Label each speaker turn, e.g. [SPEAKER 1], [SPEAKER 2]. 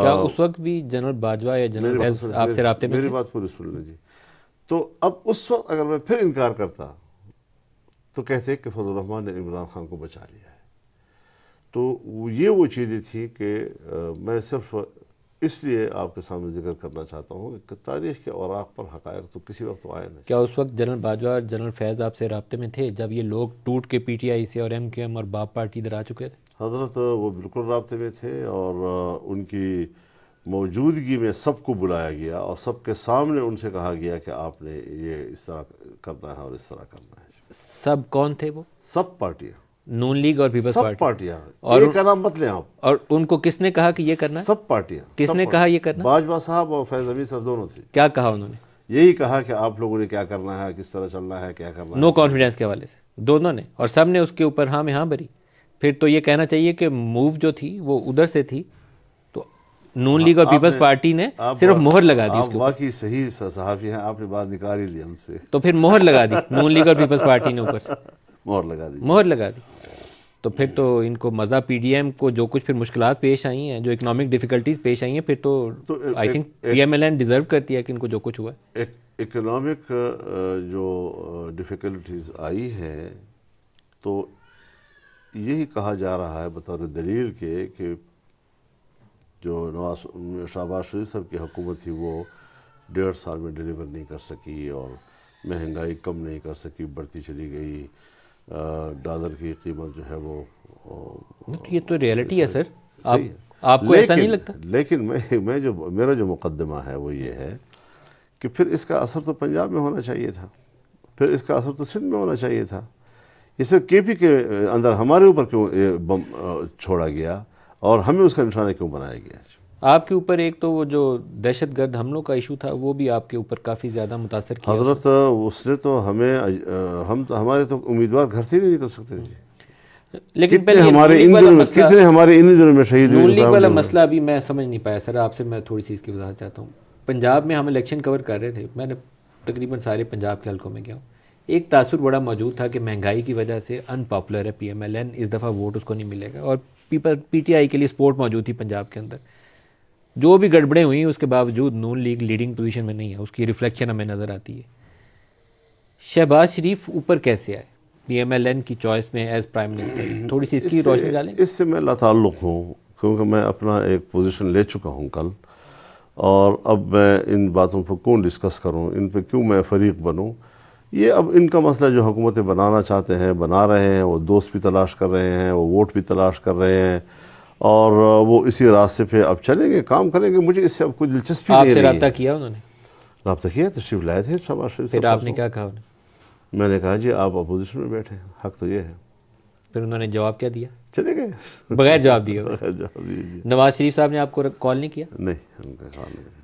[SPEAKER 1] کیا اس وقت بھی جنرل باجوہ یا جنرل فیض آپ سے رابطے میں
[SPEAKER 2] میری
[SPEAKER 1] تھے؟
[SPEAKER 2] بات پوری سن لیں جی. تو اب اس وقت اگر میں پھر انکار کرتا تو کہتے کہ فضل الرحمان نے عمران خان کو بچا لیا ہے. تو یہ وہ چیزیں تھیں کہ میں صرف اس لیے آپ کے سامنے ذکر کرنا چاہتا ہوں کہ تاریخ کے اوراق پر حقائق تو کسی وقت تو آئے نہیں.
[SPEAKER 1] کیا اس وقت جنرل باجوہ اور جنرل فیض آپ سے رابطے میں تھے جب یہ لوگ ٹوٹ کے پی ٹی آئی سے اور ایم کیو ایم اور باپ پارٹی ادھر آ چکے تھے؟
[SPEAKER 2] حضرت وہ بالکل رابطے میں تھے اور ان کی موجودگی میں سب کو بلایا گیا اور سب کے سامنے ان سے کہا گیا کہ آپ نے یہ اس طرح کرنا ہے اور اس طرح کرنا ہے.
[SPEAKER 1] سب کون تھے وہ؟
[SPEAKER 2] سب پارٹیاں،
[SPEAKER 1] نون لیگ اور پیپلز
[SPEAKER 2] سب
[SPEAKER 1] پارٹی؟
[SPEAKER 2] پارٹیاں.
[SPEAKER 1] اور
[SPEAKER 2] یہ کا نام مت لیں آپ.
[SPEAKER 1] اور ان کو کس نے کہا کہ یہ کرنا ہے؟
[SPEAKER 2] سب پارٹیاں.
[SPEAKER 1] کس نے کہا یہ کرنا؟
[SPEAKER 2] باجوہ صاحب اور فیض حمید صاحب دونوں تھے.
[SPEAKER 1] کیا کہا انہوں نے؟
[SPEAKER 2] یہی کہا کہ آپ لوگوں نے کیا کرنا ہے، کس طرح چلنا ہے، کیا کرنا ہے.
[SPEAKER 1] نو کانفیڈنس کے حوالے سے دونوں نے، اور سب نے اس کے اوپر ہاں میں ہاں بھری. پھر تو یہ کہنا چاہیے کہ موو جو تھی وہ ادھر سے تھی، تو نون لیگ اور پیپلز پارٹی نے صرف مہر لگا دی اس
[SPEAKER 2] آپ
[SPEAKER 1] کے اوپر.
[SPEAKER 2] واقعی صحیح صحافی ہیں، آپ نے بات نکال ہی لی ہم سے.
[SPEAKER 1] تو پھر مہر لگا دی نون لیگ اور پیپلز پارٹی نے اوپر سے
[SPEAKER 2] مہر لگا دی.
[SPEAKER 1] مہر لگا دی. تو پھر تو ان کو مزہ پی ڈی ایم کو جو کچھ پھر مشکلات پیش آئی ہیں، جو اکنامک ڈیفیکلٹیز پیش آئی ہیں، پھر تو I think P M L N deserve کرتی ہے کہ ان کو جو کچھ ہوا ہے.
[SPEAKER 2] اکنامک جو ڈیفیکلٹیز آئی ہیں تو یہی کہا جا رہا ہے بطور دلیل کے کہ جو شہباز شریف صاحب کی حکومت تھی وہ 1.5 سال میں ڈیلیور نہیں کر سکی اور مہنگائی کم نہیں کر سکی، بڑھتی چلی گئی. ڈالر کی قیمت جو ہے وہ
[SPEAKER 1] یہ تو ریئلٹی ہے سر. آپ کو ایسا نہیں لگتا؟
[SPEAKER 2] لیکن میرا جو مقدمہ ہے وہ یہ ہے کہ پھر اس کا اثر تو پنجاب میں ہونا چاہیے تھا، پھر اس کا اثر تو سندھ میں ہونا چاہیے تھا. یہ صرف کے پی کے اندر ہمارے اوپر کیوں بم چھوڑا گیا اور ہمیں اس کا نشانہ کیوں بنایا گیا؟
[SPEAKER 1] آپ کے اوپر ایک تو وہ جو دہشت گرد حملوں کا ایشو تھا وہ بھی آپ کے اوپر کافی زیادہ متاثر کیا.
[SPEAKER 2] حضرت اس نے تو ہمارے تو امیدوار گھر سے ہی نہیں نکل سکتے تھے.
[SPEAKER 1] لیکن
[SPEAKER 2] کتنے ہمارے ان دنوں میں شہید
[SPEAKER 1] نون لیگ والا
[SPEAKER 2] ہوئے.
[SPEAKER 1] مسئلہ ابھی میں سمجھ نہیں پایا سر. آپ سے میں تھوڑی سی اس کی وضاحت چاہتا ہوں. پنجاب میں ہم الیکشن کور کر رہے تھے، میں نے تقریباً سارے پنجاب کے حلقوں میں گیا ہوں. ایک تاثر بڑا موجود تھا کہ مہنگائی کی وجہ سے ان پاپولر ہے پی ایم ایل این، اس دفعہ ووٹ اس کو نہیں ملے گا، اور پی ٹی آئی کے لیے سپورٹ موجود تھی پنجاب کے اندر. جو بھی گڑبڑیں ہوئی اس کے باوجود نون لیگ لیڈنگ پوزیشن میں نہیں ہے، اس کی ریفلیکشن ہمیں نظر آتی ہے. شہباز شریف اوپر کیسے آئے پی ایم ایل این کی چوائس میں ایز پرائم منسٹر؟ تھوڑی سی اس کی روشنی ڈالیں.
[SPEAKER 2] اس سے میں لاتعلق ہوں کیونکہ میں اپنا ایک پوزیشن لے چکا ہوں کل، اور اب میں ان باتوں پر کیوں ڈسکس کروں، ان پہ کیوں میں فریق بنوں. یہ اب ان کا مسئلہ جو حکومتیں بنانا چاہتے ہیں بنا رہے ہیں، وہ دوست بھی تلاش کر رہے ہیں، وہ ووٹ بھی تلاش کر رہے ہیں، اور وہ اسی راستے پہ اب چلیں گے، کام کریں گے. مجھے اس سے اب کوئی دلچسپی نہیں
[SPEAKER 1] آپ
[SPEAKER 2] رہی.
[SPEAKER 1] سے رابطہ کیا انہوں نے؟
[SPEAKER 2] رابطہ کیا، تشریف لائے تھے شہباز شریف.
[SPEAKER 1] پھر آپ نے کیا کہا انہیں؟
[SPEAKER 2] میں نے کہا جی آپ اپوزیشن میں بیٹھے ہیں، حق تو یہ ہے.
[SPEAKER 1] پھر انہوں نے جواب کیا دیا؟
[SPEAKER 2] چلے گئے
[SPEAKER 1] بغیر جواب دیے.
[SPEAKER 2] جی.
[SPEAKER 1] نواز شریف صاحب نے آپ کو کال نہیں کیا؟
[SPEAKER 2] نہیں، ان کا کال نہیں.